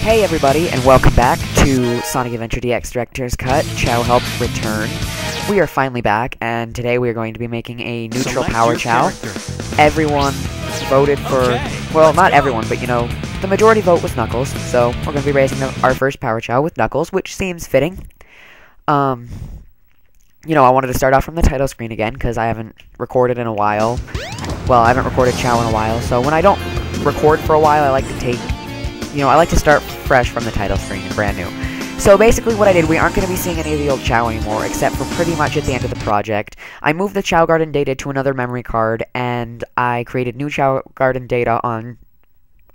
Hey everybody, and welcome back to Sonic Adventure DX Director's Cut. Chao helped return. We are finally back, and today we are going to be making a neutral power Chao. Everyone voted for, well, not everyone, but you know, the majority vote was Knuckles, so we're going to be raising our first power Chao with Knuckles, which seems fitting. You know, I wanted to start off from the title screen again, because I haven't recorded in a while. Well, I haven't recorded Chao in a while, so when I don't record for a while, I like to take, you know, I like to start fresh from the title screen and brand new. So basically what I did, we aren't going to be seeing any of the old Chao anymore, except for pretty much at the end of the project. I moved the Chao Garden data to another memory card, and I created new Chao Garden data on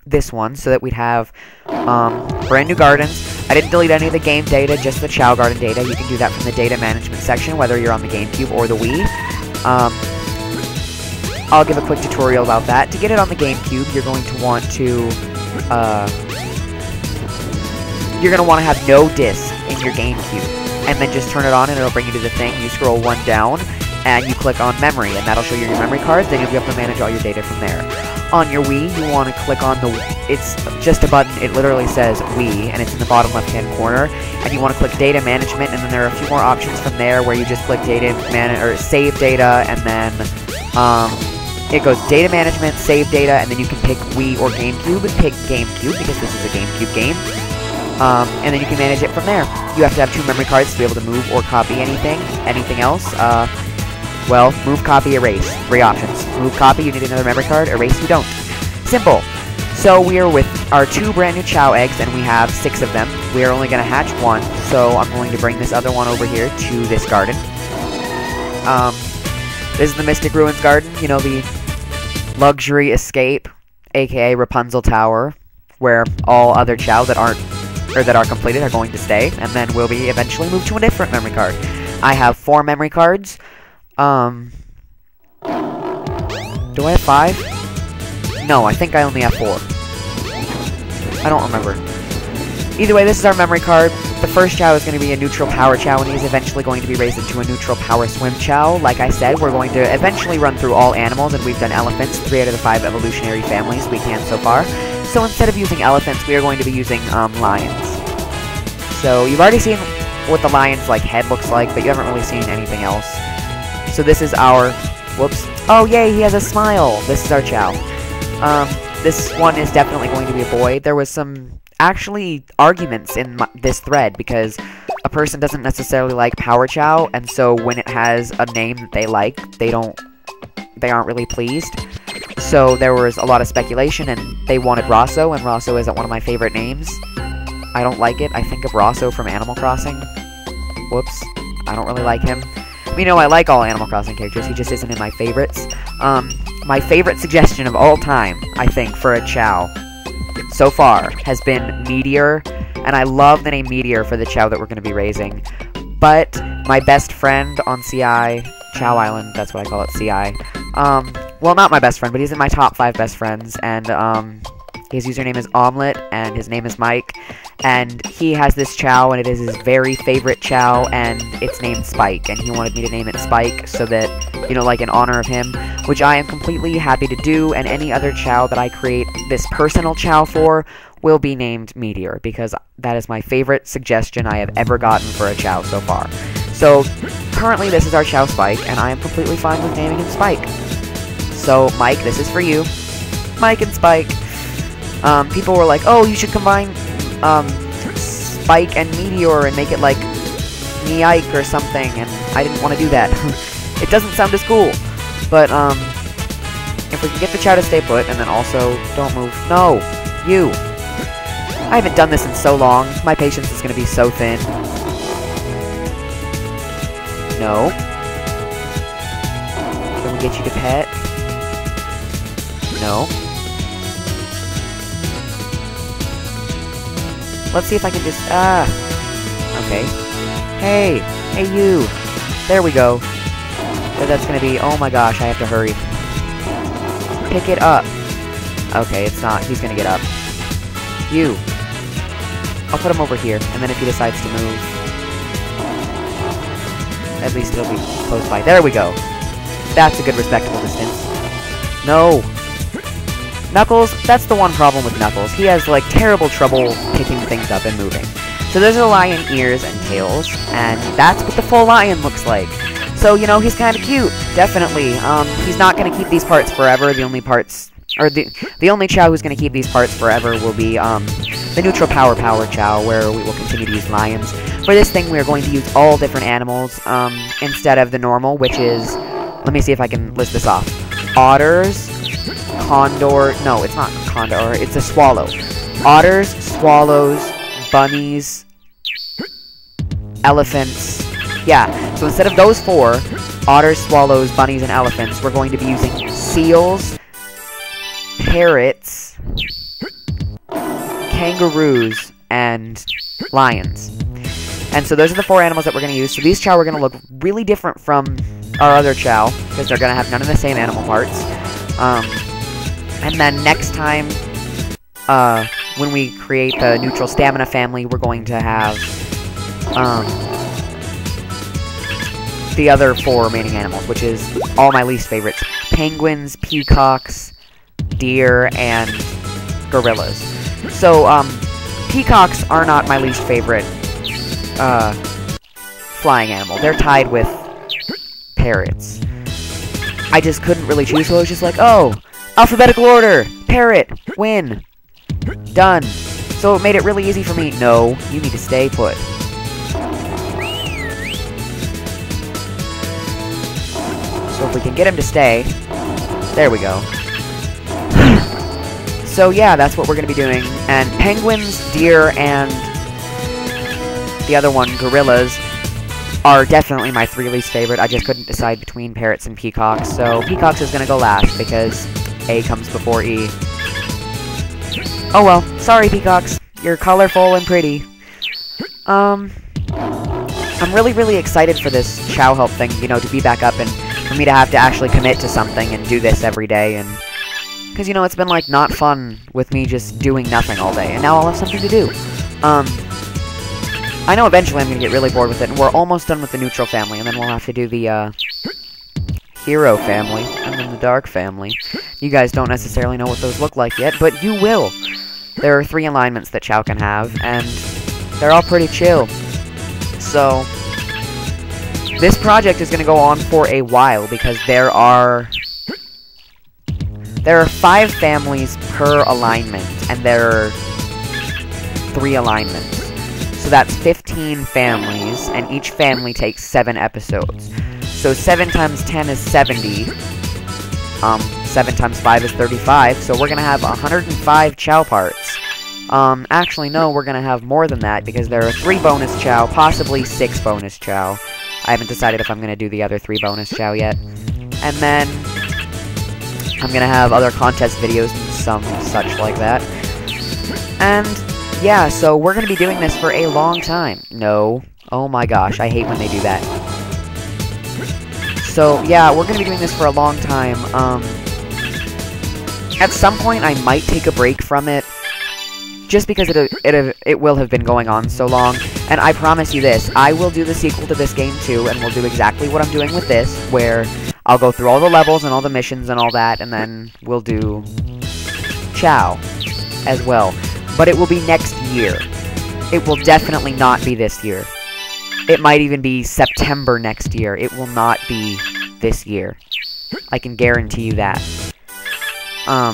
this one, so that we'd have brand new gardens. I didn't delete any of the game data, just the Chao Garden data. You can do that from the data management section, whether you're on the GameCube or the Wii. I'll give a quick tutorial about that. To get it on the GameCube, you're going to want to have no disc in your GameCube, and then just turn it on and it'll bring you to the thing. You scroll one down and you click on memory, and that'll show you your memory cards. Then you'll be able to manage all your data from there. On your Wii, you want to click on it's just a button. It literally says Wii, and it's in the bottom left hand corner, and you want to click data management, and then there are a few more options from there where you just click save data, and then it goes data management, save data, and then you can pick Wii or GameCube, and pick GameCube because this is a GameCube game. And then you can manage it from there. You have to have 2 memory cards to be able to move or copy anything else. Well, move, copy, erase. 3 options. Move, copy, you need another memory card. Erase, you don't. Simple. So we are with our 2 brand new Chao eggs, and we have 6 of them. We are only going to hatch 1, so I'm going to bring this other one over here to this garden. This is the Mystic Ruins garden, you know, the luxury escape, aka Rapunzel Tower, where all other Chao that are completed are going to stay, and then we'll be eventually moved to a different memory card. I have 4 memory cards. Do I have 5? No, I think I only have 4. I don't remember. Either way, this is our memory card. The first Chao is going to be a neutral power Chao, and he's eventually going to be raised into a neutral power swim Chao. Like I said, we're going to eventually run through all animals, and we've done elephants, 3 out of the 5 evolutionary families we can so far. So instead of using elephants, we are going to be using lions. So you've already seen what the lion's head looks like, but you haven't really seen anything else. So this is our, whoops, oh yay, he has a smile. This is our Chao. This one is definitely going to be a boy. There was some actually arguments in this thread because a person doesn't necessarily like power Chao, and so when it has a name that they like, they aren't really pleased. So there was a lot of speculation, and they wanted Rosso, and Rosso isn't one of my favorite names. I don't like it. I think of Rosso from Animal Crossing. Whoops. I don't really like him. You know, I like all Animal Crossing characters. He just isn't in my favorites. My favorite suggestion of all time, I think, for a Chao so far has been Meteor, and I love the name Meteor for the Chao that we're going to be raising. But my best friend on CI, Chao Island, that's what I call it, CI. Well, not my best friend, but he's in my top 5 best friends, and his username is Omelette, and his name is Mike, and he has this Chao, and it is his very favorite Chao, and it's named Spike, and he wanted me to name it Spike so that, you know, in honor of him, which I am completely happy to do, and any other Chao that I create this personal Chao for will be named Meteor, because that is my favorite suggestion I have ever gotten for a Chao so far. So, currently this is our Chao Spike, and I am completely fine with naming him Spike. So, Mike, this is for you. Mike and Spike. People were like, oh, you should combine, Spike and Meteor and make it like Me-Ike or something, and I didn't want to do that. It doesn't sound as cool. But, if we can get the Chao to stay put, and then also, don't move. No! You! I haven't done this in so long. My patience is going to be so thin. No. Can we get you to pet? No. Let's see if I can just, okay. Hey! Hey, you! There we go. So that's gonna be, oh my gosh, I have to hurry. Pick it up. Okay, it's not. He's gonna get up. You! I'll put him over here, and then if he decides to move, at least it'll be close by. There we go! That's a good respectable distance. No! Knuckles, that's the one problem with Knuckles. He has, like, terrible trouble picking things up and moving. So those are lion ears and tails, and that's what the full lion looks like. So, you know, he's kind of cute, definitely. He's not going to keep these parts forever. The only parts, or the only Chao who's going to keep these parts forever will be, the neutral power Chao, where we will continue to use lions. For this thing, we are going to use all different animals, instead of the normal, which is, let me see if I can list this off. Otters, condor, no, it's not condor, it's a swallow. Otters, swallows, bunnies, elephants. Yeah, so instead of those 4, otters, swallows, bunnies, and elephants, we're going to be using seals, parrots, kangaroos, and lions. And so those are the 4 animals that we're going to use. So these Chao are going to look really different from our other Chao, because they're going to have none of the same animal parts. And then next time, when we create the neutral stamina family, we're going to have the other 4 remaining animals, which is all my least favorites. Penguins, peacocks, deer, and gorillas. So, peacocks are not my least favorite flying animal. They're tied with parrots. I just couldn't really choose, so I was just like, oh, alphabetical order, parrot, win, done. So it made it really easy for me. No, you need to stay put. So if we can get him to stay, there we go. So yeah, that's what we're going to be doing. And penguins, deer, and the other one, gorillas, are definitely my 3 least favorite. I just couldn't decide between parrots and peacocks. So peacocks is going to go last because A comes before E. Oh well, sorry peacocks. You're colorful and pretty. I'm really excited for this Chao help thing, you know, to be back up and for me to have to actually commit to something and do this every day, and because, you know, it's been, like, not fun with me just doing nothing all day, and now I'll have something to do. I know eventually I'm going to get really bored with it, and we're almost done with the neutral family, and then we'll have to do the, hero family, and then the dark family. You guys don't necessarily know what those look like yet, but you will. There are 3 alignments that Chao can have, and they're all pretty chill. So, this project is going to go on for a while, because there are 5 families per alignment, and there are 3 alignments. So that's 15 families, and each family takes 7 episodes. So 7 times 10 is 70. 7 times 5 is 35, so we're gonna have 105 Chao parts. Actually, no, we're gonna have more than that, because there are 3 bonus Chao, possibly 6 bonus Chao. I haven't decided if I'm gonna do the other 3 bonus Chao yet. And then I'm gonna have other contest videos and some such like that. And yeah, so we're gonna be doing this for a long time. No. Oh my gosh, I hate when they do that. So yeah, we're gonna be doing this for a long time. At some point I might take a break from it, just because it will have been going on so long. And I promise you this, I will do the sequel to this game too, and we'll do exactly what I'm doing with this, where I'll go through all the levels and all the missions and all that, and then we'll do Chao as well. But it will be next year. It will definitely not be this year. It might even be September next year. It will not be this year. I can guarantee you that. I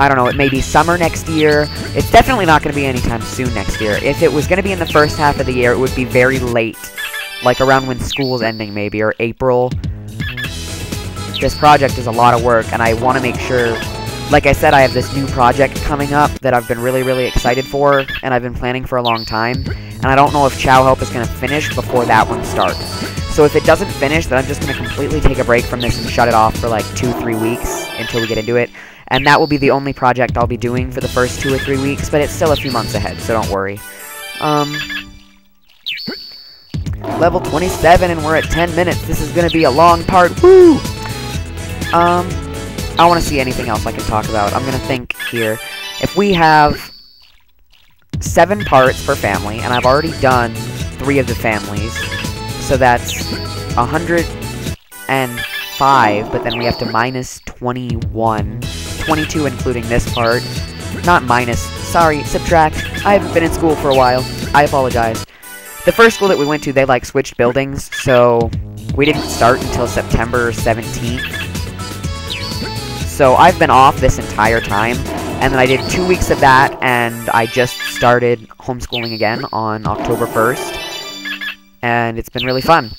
don't know, it may be summer next year. It's definitely not going to be anytime soon next year. If it was going to be in the first half of the year, it would be very late. Like around when school's ending, maybe, or April. This project is a lot of work, and I want to make sure... Like I said, I have this new project coming up that I've been really excited for, and I've been planning for a long time. And I don't know if Chao Help is going to finish before that one starts. So if it doesn't finish, then I'm just going to completely take a break from this and shut it off for like 2-3 weeks until we get into it. And that will be the only project I'll be doing for the first 2 or 3 weeks, but it's still a few months ahead, so don't worry. Level 27, and we're at 10 minutes. This is going to be a long part. Woo! I want to see anything else I can talk about. I'm going to think here. If we have 7 parts per family, and I've already done 3 of the families, so that's 105 5, but then we have to minus 21. 22 including this part. Not minus. Sorry, subtract. I haven't been in school for a while. I apologize. The first school that we went to, they, like, switched buildings, so we didn't start until September 17th. So I've been off this entire time, and then I did 2 weeks of that, and I just started homeschooling again on October 1st, and it's been really fun.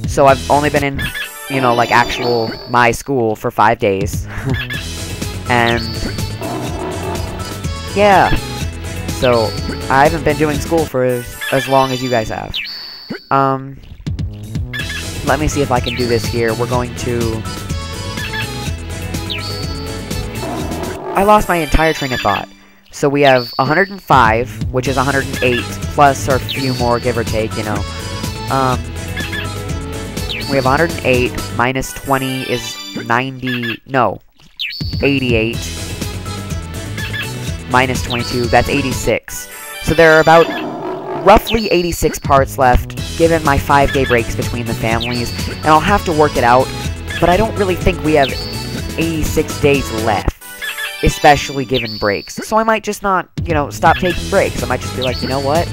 So I've only been in, you know, like, actual my school for 5 days. And yeah, so I haven't been doing school for as long as you guys have. Let me see if I can do this here. We're going to... I lost my entire train of thought. So we have 105, which is 108, plus a few more, give or take, you know. We have 108, minus 20 is 90, no, 88. Minus 22, that's 86. So there are about roughly 86 parts left, given my 5-day breaks between the families, and I'll have to work it out, but I don't really think we have 86 days left, especially given breaks. So I might just not, you know, stop taking breaks. I might just be like, you know what?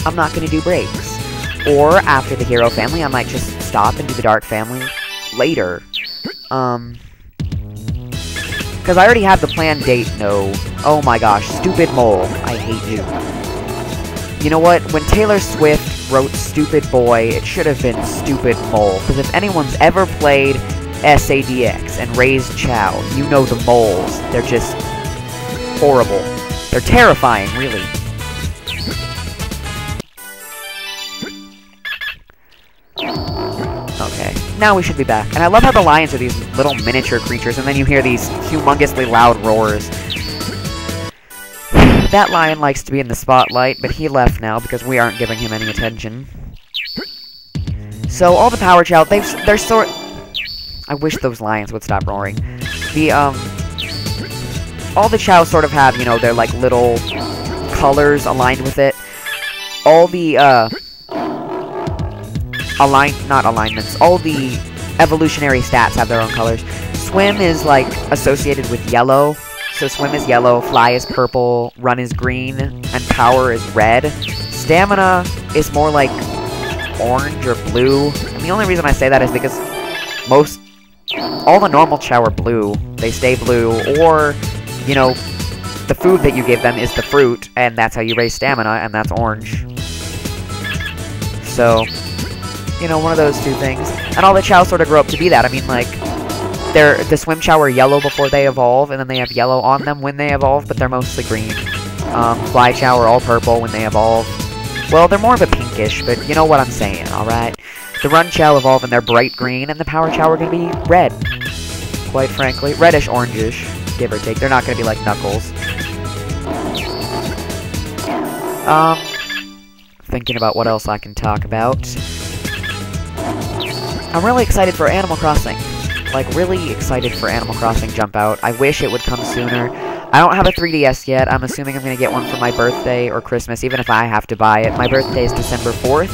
I'm not going to do breaks. Or after the Hero family, I might just stop and do the Dark family later. Because I already have the planned date, no. Oh my gosh, stupid mole. I hate you. You know what? When Taylor Swift wrote Stupid Boy, it should have been Stupid Mole. Because if anyone's ever played SADX and raised Chao, you know the moles. They're just horrible. They're terrifying, really. Okay, now we should be back. And I love how the lions are these little miniature creatures, and then you hear these humongously loud roars. That lion likes to be in the spotlight, but he left now because we aren't giving him any attention. So all the Power Chow, they're sort... I wish those lions would stop roaring. All the Chow sort of have, you know, their, like, little colors aligned with it. All the, not alignments, all the evolutionary stats have their own colors. Swim is, like, associated with yellow. So Swim is yellow, Fly is purple, Run is green, and Power is red. Stamina is more like orange or blue. And the only reason I say that is because all the normal Chow are blue. They stay blue, or, you know, the food that you give them is the fruit, and that's how you raise stamina, and that's orange. So, you know, one of those two things. And all the Chow sort of grow up to be that. I mean, like, the Swim Chow are yellow before they evolve, and then they have yellow on them when they evolve, but they're mostly green. Fly Chow are all purple when they evolve. Well, they're more of a pinkish, but you know what I'm saying, alright? The Run Chow evolve and they're bright green, and the Power Chow are going to be red. Quite frankly. Reddish-orangish, give or take. They're not going to be like Knuckles. Thinking about what else I can talk about. I'm really excited for Animal Crossing. Like, really excited for Animal Crossing Jump Out. I wish it would come sooner. I don't have a 3DS yet. I'm assuming I'm going to get one for my birthday or Christmas, even if I have to buy it. My birthday is December 4th.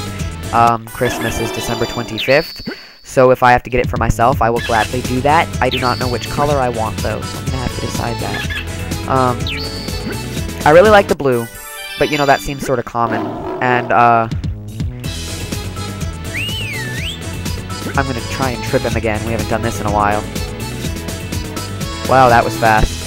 Christmas is December 25th. So if I have to get it for myself, I will gladly do that. I do not know which color I want, though, so I'm going to have to decide that. I really like the blue, but, you know, that seems sort of common. And, I'm going to try and trip him again. We haven't done this in a while. Wow, that was fast.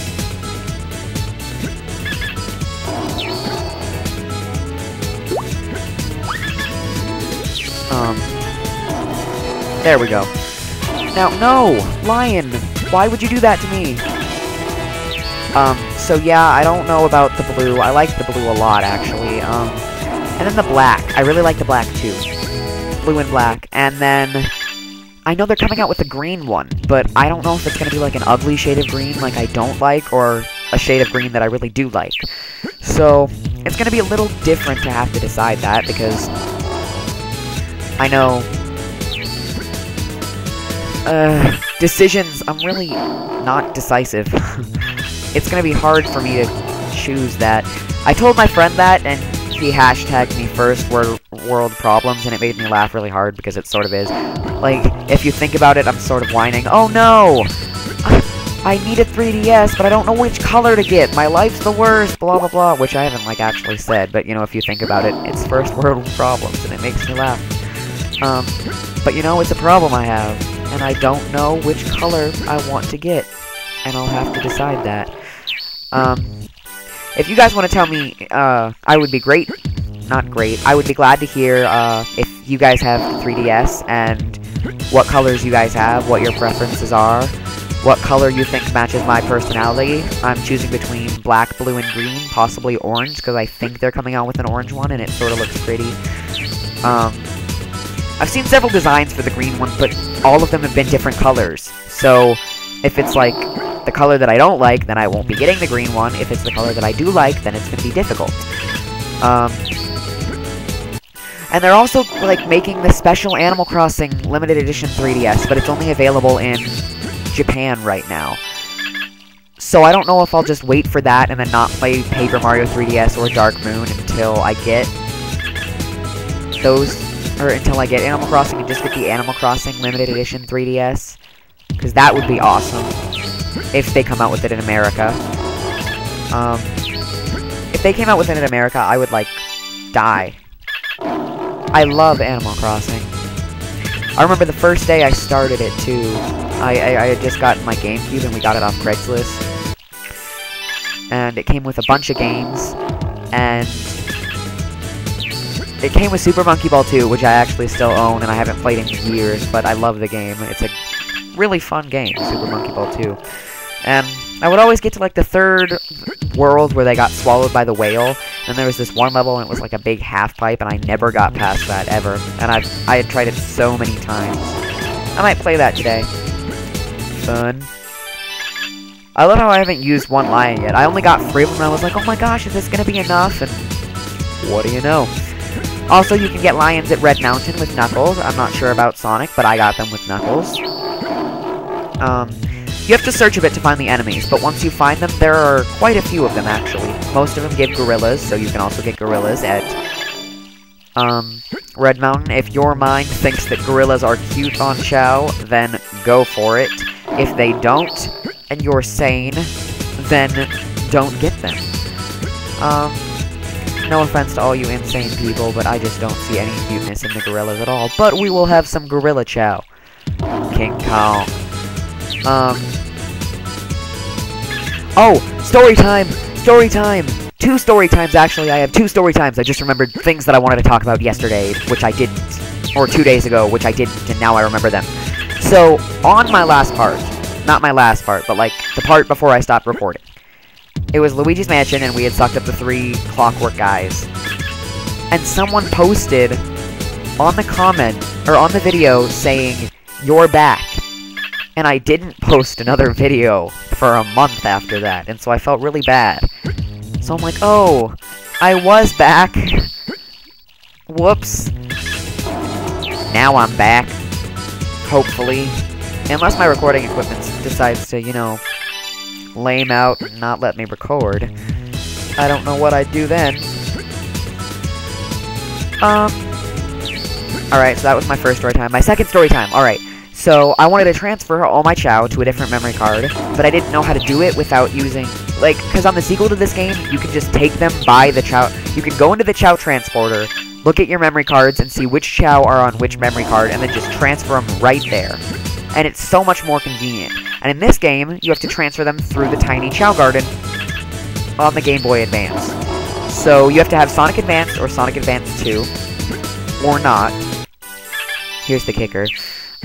There we go. Now, no! Lion! Why would you do that to me? So yeah, I don't know about the blue. I like the blue a lot, actually. And then the black. I really like the black, too. Blue and black. And then... I know they're coming out with a green one, but I don't know if it's going to be like an ugly shade of green like I don't like, or a shade of green that I really do like. So, it's going to be a little different to have to decide that, because I know... decisions, I'm really not decisive. It's going to be hard for me to choose that. I told my friend that, and he hashtagged me first world problems, and it made me laugh really hard because it sort of is. Like, if you think about it, I'm sort of whining, oh no! I need a 3DS, but I don't know which color to get. My life's the worst, blah blah blah, which I haven't, like, actually said, but, you know, if you think about it, it's first world problems, and it makes me laugh. But, you know, it's a problem I have, and I don't know which color I want to get, and I'll have to decide that. If you guys want to tell me, I would be I would be glad to hear, if you guys have 3DS, and what colors you guys have, what your preferences are, what color you think matches my personality. I'm choosing between black, blue, and green, possibly orange, because I think they're coming out with an orange one, and it sort of looks pretty. I've seen several designs for the green one, but all of them have been different colors. So, if it's, like, the color that I don't like, then I won't be getting the green one. If it's the color that I do like, then it's going to be difficult. And they're also, like, making the special Animal Crossing limited edition 3DS, but it's only available in Japan right now. So I don't know if I'll just wait for that and then not play Paper Mario 3DS or Dark Moon until I get those, or until I get Animal Crossing and just get the Animal Crossing limited edition 3DS. Because that would be awesome if they come out with it in America. If they came out with it in America, I would, like, die. I love Animal Crossing. I remember the first day I started it, too. I had just gotten my GameCube, and we got it off Craigslist. And it came with a bunch of games, and it came with Super Monkey Ball 2, which I actually still own, and I haven't played in years, but I love the game. It's a really fun game, Super Monkey Ball 2. And I would always get to, like, the third world where they got swallowed by the whale, and there was this one level, and it was like a big half-pipe, and I never got past that, ever. And I had tried it so many times. I might play that today. Fun. I love how I haven't used one lion yet. I only got 3 of them, and I was like, oh my gosh, is this gonna be enough? And what do you know? Also, you can get lions at Red Mountain with Knuckles. I'm not sure about Sonic, but I got them with Knuckles. You have to search a bit to find the enemies, but once you find them, there are quite a few of them, actually. Most of them give gorillas, so you can also get gorillas at, Red Mountain. If your mind thinks that gorillas are cute on Chao, then go for it. If they don't, and you're sane, then don't get them. No offense to all you insane people, but I just don't see any cuteness in the gorillas at all. But we will have some gorilla Chao. King Kong. Oh, story time! Story time! 2 story times, actually. I have 2 story times. I just remembered things that I wanted to talk about yesterday, which I didn't. Or 2 days ago, which I didn't, and now I remember them. So, on my last part, not my last part, but, like, the part before I stopped recording, it was Luigi's Mansion, and we had sucked up the 3 clockwork guys. And someone posted on the comment, or on the video, saying, "You're back." And I didn't post another video for a month after that, and so I felt really bad. So I'm like, oh, I was back. Whoops. Now I'm back. Hopefully. Unless my recording equipment decides to, you know, lame out and not let me record. I don't know what I'd do then. Alright, so that was my first story time. My second story time, alright. So, I wanted to transfer all my Chao to a different memory card, but I didn't know how to do it without using, like, because on the sequel to this game, you can just take them by the Chao, you can go into the Chao transporter, look at your memory cards, and see which Chao are on which memory card, and then just transfer them right there. And it's so much more convenient. And in this game, you have to transfer them through the tiny Chao Garden on the Game Boy Advance. So, you have to have Sonic Advance or Sonic Advance 2, or not. Here's the kicker.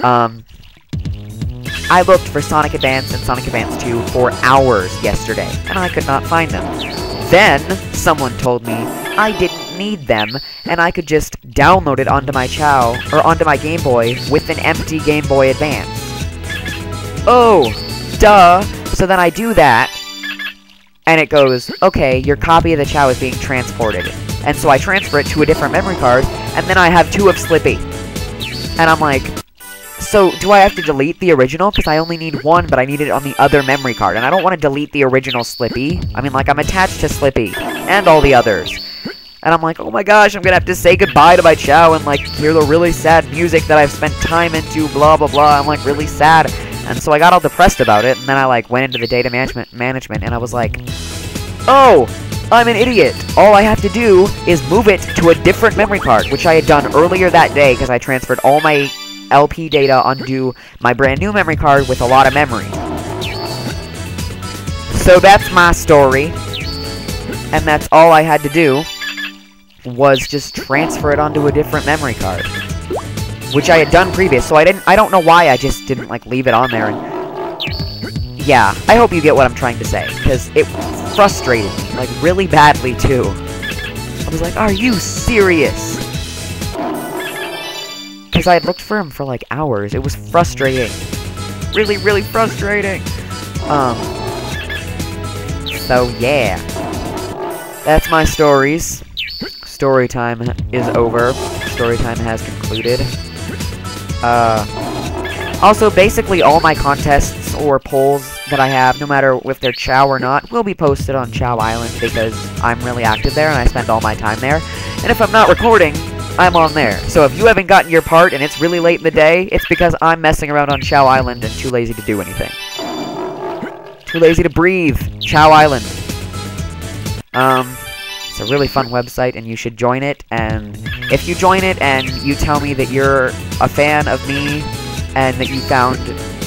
I looked for Sonic Advance and Sonic Advance 2 for hours yesterday, and I could not find them. Then, someone told me I didn't need them, and I could just download it onto my Chao, or onto my Game Boy, with an empty Game Boy Advance. Oh, duh! So then I do that, and it goes, okay, your copy of the Chao is being transported. And so I transfer it to a different memory card, and then I have 2 of Slippy. And I'm like, so do I have to delete the original? Because I only need 1, but I need it on the other memory card. And I don't want to delete the original Slippy. I mean, like, I'm attached to Slippy. And all the others. And I'm like, oh my gosh, I'm gonna have to say goodbye to my Chao and, like, hear the really sad music that I've spent time into, blah, blah, blah. I'm, like, really sad. And so I got all depressed about it, and then I, like, went into the data management, and I was like, oh, I'm an idiot. All I have to do is move it to a different memory card, which I had done earlier that day, because I transferred all my LP data onto my brand new memory card with a lot of memory. So that's my story, and that's all I had to do, was just transfer it onto a different memory card, which I had done previous, so I don't know why I just didn't, like, leave it on there, and yeah, I hope you get what I'm trying to say, because it frustrated me, like, really badly, too. I was like, are you serious? Because I had looked for him for, like, hours. It was frustrating. Really, really frustrating. So, yeah. That's my stories. Story time is over. Story time has concluded. Also, basically all my contests or polls that I have, no matter if they're Chao or not, will be posted on Chao Island because I'm really active there and I spend all my time there. And if I'm not recording, I'm on there. So if you haven't gotten your part and it's really late in the day, it's because I'm messing around on Chao Island and too lazy to do anything. Too lazy to breathe. Chao Island. It's a really fun website and you should join it, and if you join it and you tell me that you're a fan of me and that you found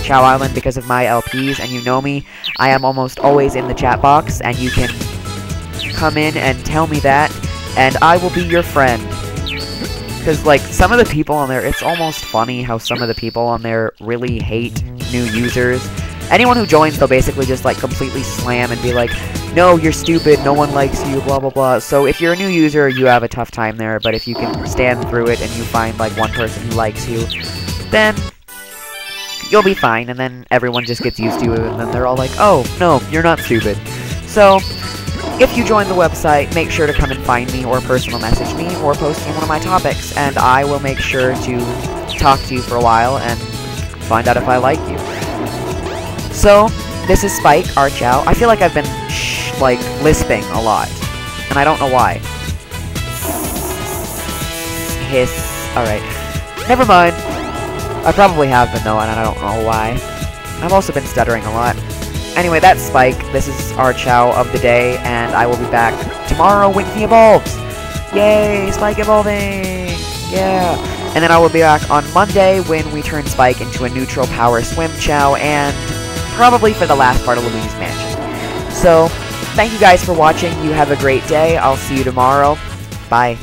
Chao Island because of my LPs and you know me, I am almost always in the chat box and you can come in and tell me that and I will be your friend. Because, like, some of the people on there, it's almost funny how some of the people on there really hate new users. Anyone who joins, they'll basically just, like, completely slam and be like, no, you're stupid, no one likes you, blah, blah, blah. So if you're a new user, you have a tough time there, but if you can stand through it and you find, like, one person who likes you, then you'll be fine, and then everyone just gets used to it, and then they're all like, oh, no, you're not stupid. So, if you join the website, make sure to come and find me, or personal message me, or post in one of my topics, and I will make sure to talk to you for a while and find out if I like you. So, this is Spike, our Chao. I feel like I've been, like, lisping a lot, and I don't know why. Hiss. Alright. Never mind. I probably have been, though, and I don't know why. I've also been stuttering a lot. Anyway, that's Spike. This is our Chao of the day, and I will be back tomorrow when he evolves. Yay, Spike evolving! Yeah. And then I will be back on Monday when we turn Spike into a neutral power swim Chao, and probably for the last part of Luigi's Mansion. So, thank you guys for watching. You have a great day. I'll see you tomorrow. Bye.